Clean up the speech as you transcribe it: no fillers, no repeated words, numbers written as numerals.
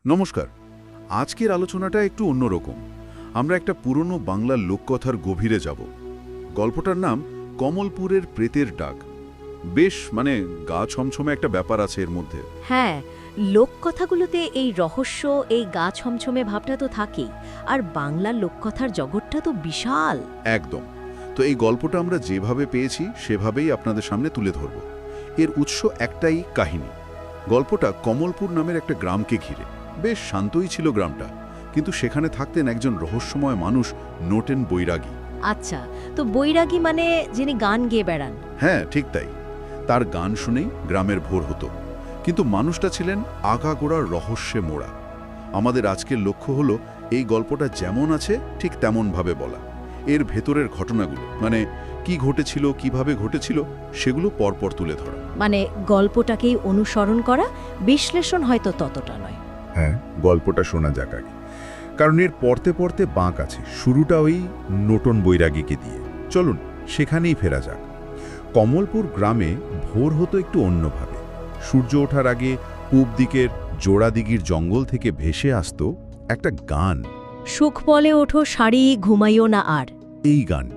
নমস্কার। আজকের আলোচনাটা একটু অন্যরকম। আমরা একটা পুরনো বাংলার লোককথার গভীরে যাব। গল্পটার নাম কমলপুরের প্রেতের ডাক। বেশ গা ছমছমে একটা ব্যাপার আছে এর মধ্যে। হ্যাঁ, লোককথাগুলোতে এই রহস্য, এই গা ছমছমে ভাবটা তো থাকেই। আর বাংলার লোককথার জগৎটা তো বিশাল। একদম। তো এই গল্পটা আমরা যেভাবে পেয়েছি সেভাবেই আপনাদের সামনে তুলে ধরব। এর উৎস একটাই কাহিনী। গল্পটা কমলপুর নামের একটা গ্রামকে ঘিরে। বেশ শান্তই ছিল গ্রামটা, কিন্তু সেখানে থাকতেন একজন রহস্যময় মানুষ, নোটেন বৈরাগী। আচ্ছা, তো বৈরাগী মানে যিনি গান গেয়ে বেড়ান? হ্যাঁ, ঠিক তাই। তার গান শুনেই গ্রামের ভোর হতো। কিন্তু মানুষটা ছিলেন আগাগোড়ার রহস্যে মোড়া। আমাদের আজকের লক্ষ্য হলো এই গল্পটা যেমন আছে ঠিক তেমনভাবে বলা। এর ভেতরের ঘটনাগুলো কি ঘটেছিল, কিভাবে ঘটেছিল, সেগুলো পরপর তুলে ধরা। মানে গল্পটাকেই অনুসরণ করা, বিশ্লেষণ হয়তো ততটা নয়। হ্যাঁ, গল্পটা শোনা যাক আগে, কারণ এর পড়তে পড়তে বাঁক আছে। শুরুটা ওই নোটন বৈরাগীকে দিয়ে। চলুন সেখানেই ফেরা যাক। কমলপুর গ্রামে ভোর হতো একটু অন্যভাবে। সূর্য ওঠার আগে পূব দিকের জোড়াদিঘির জঙ্গল থেকে ভেসে আসতো একটা গান। সুখ বলে ওঠো শাড়ি, ঘুমাইও না আর। এই গানটা